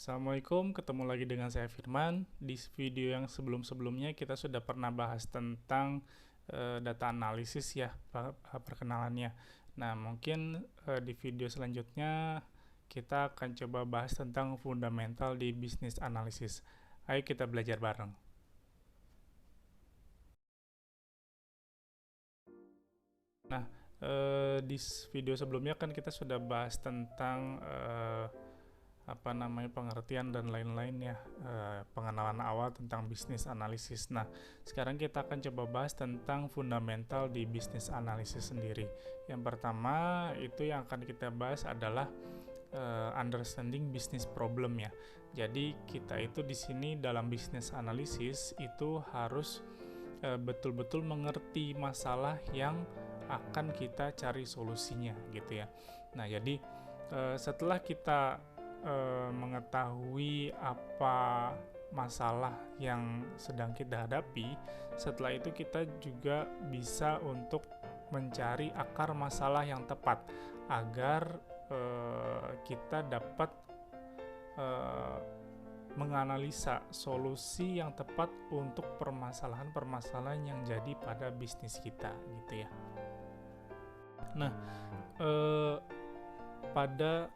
Assalamualaikum, ketemu lagi dengan saya Firman. Di video yang sebelum-sebelumnya kita sudah pernah bahas tentang data analisis ya, perkenalannya. Nah, mungkin di video selanjutnya kita akan coba bahas tentang fundamental di bisnis analisis. Ayo kita belajar bareng. Nah, di video sebelumnya kan kita sudah bahas tentang pengertian dan lain-lain ya, pengenalan awal tentang bisnis analisis. Nah, sekarang kita akan coba bahas tentang fundamental di bisnis analisis sendiri. Yang pertama itu yang akan kita bahas adalah understanding business problem ya. Jadi kita itu di sini dalam bisnis analisis itu harus betul-betul mengerti masalah yang akan kita cari solusinya gitu ya. Nah, jadi setelah kita mengetahui apa masalah yang sedang kita hadapi, setelah itu kita juga bisa untuk mencari akar masalah yang tepat agar kita dapat menganalisa solusi yang tepat untuk permasalahan-permasalahan yang jadi pada bisnis kita gitu ya. Nah, pada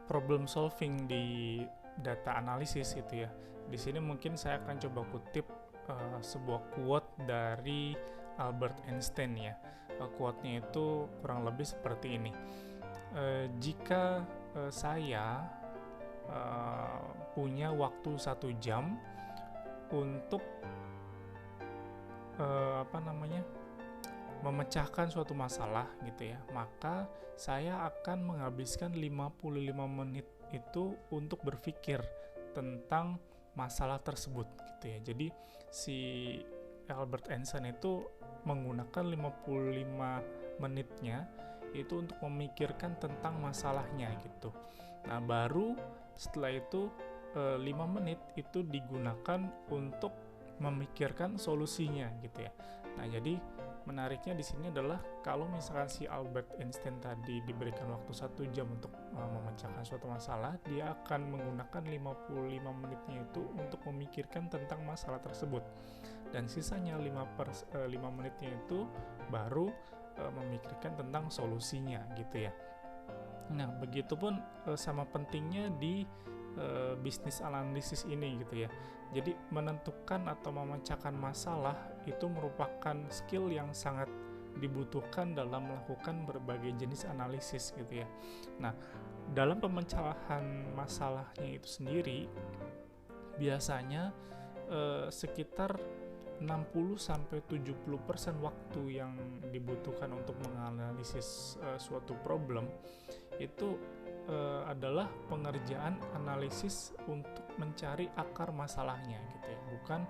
problem solving di data analisis itu ya. Di sini mungkin saya akan coba kutip sebuah quote dari Albert Einstein ya. Quote-nya itu kurang lebih seperti ini. Jika saya punya waktu 1 jam untuk memecahkan suatu masalah gitu ya, maka saya akan menghabiskan 55 menit itu untuk berpikir tentang masalah tersebut gitu ya. Jadi si Albert Einstein itu menggunakan 55 menitnya itu untuk memikirkan tentang masalahnya gitu. Nah, baru setelah itu 5 menit itu digunakan untuk memikirkan solusinya gitu ya. Nah, jadi menariknya di sini adalah kalau misalkan si Albert Einstein tadi diberikan waktu 1 jam untuk memecahkan suatu masalah, dia akan menggunakan 55 menitnya itu untuk memikirkan tentang masalah tersebut. Dan sisanya 5 menitnya itu baru memikirkan tentang solusinya gitu ya. Nah, begitupun sama pentingnya di bisnis analisis ini gitu ya. Jadi menentukan atau memecahkan masalah itu merupakan skill yang sangat dibutuhkan dalam melakukan berbagai jenis analisis gitu ya. Nah, dalam pemecahan masalahnya itu sendiri biasanya sekitar 60-70% waktu yang dibutuhkan untuk menganalisis suatu problem itu adalah pengerjaan analisis untuk mencari akar masalahnya gitu ya, bukan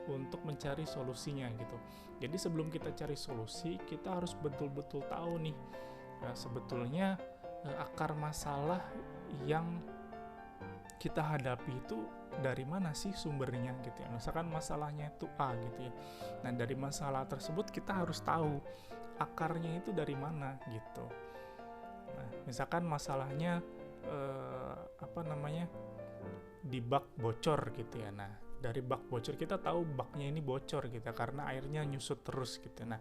untuk mencari solusinya gitu. Jadi sebelum kita cari solusi, kita harus betul-betul tahu nih sebetulnya akar masalah yang kita hadapi itu dari mana sih sumbernya gitu ya. Misalkan masalahnya itu A gitu ya. Nah, dari masalah tersebut kita harus tahu akarnya itu dari mana gitu. Nah, misalkan masalahnya di bak bocor gitu ya. Nah, dari bak bocor kita tahu baknya ini bocor gitu karena airnya nyusut terus gitu. Nah,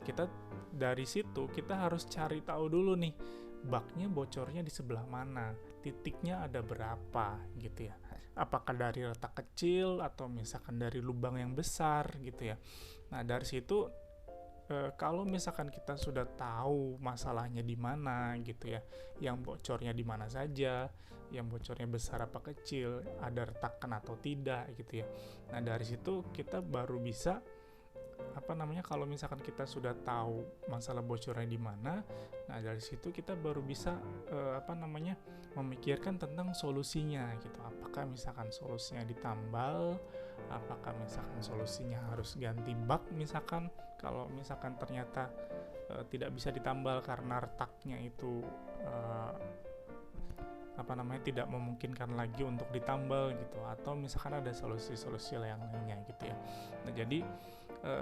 kita dari situ kita harus cari tahu dulu nih baknya bocornya di sebelah mana, titiknya ada berapa gitu ya. Apakah dari retak kecil atau misalkan dari lubang yang besar gitu ya. Nah, dari situ kalau misalkan kita sudah tahu masalahnya di mana gitu ya, yang bocornya di mana saja, yang bocornya besar apa kecil, ada retakan atau tidak gitu ya. Nah, dari situ kita baru bisa kalau misalkan kita sudah tahu masalah bocornya di mana, nah dari situ kita baru bisa memikirkan tentang solusinya gitu. Apakah misalkan solusinya ditambal, apakah misalkan solusinya harus ganti bak misalkan, kalau misalkan ternyata tidak bisa ditambal karena retaknya itu tidak memungkinkan lagi untuk ditambal gitu, atau misalkan ada solusi-solusi yang lainnya gitu ya. Nah, jadi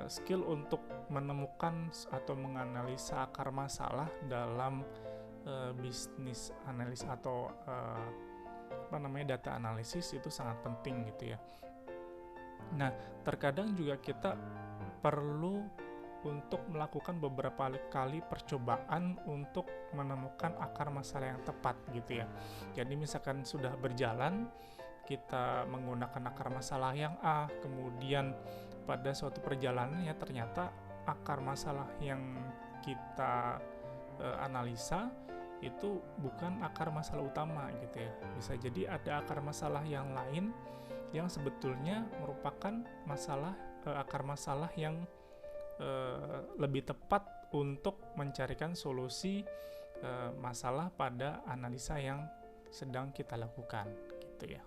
skill untuk menemukan atau menganalisa akar masalah dalam bisnis analis atau data analisis itu sangat penting gitu ya. Nah, terkadang juga kita perlu untuk melakukan beberapa kali percobaan untuk menemukan akar masalah yang tepat gitu ya. Jadi misalkan sudah berjalan, kita menggunakan akar masalah yang A, kemudian pada suatu perjalanan ya ternyata akar masalah yang kita analisa itu bukan akar masalah utama gitu ya. Bisa jadi ada akar masalah yang lain yang sebetulnya merupakan akar masalah yang lebih tepat untuk mencarikan solusi masalah pada analisa yang sedang kita lakukan gitu ya.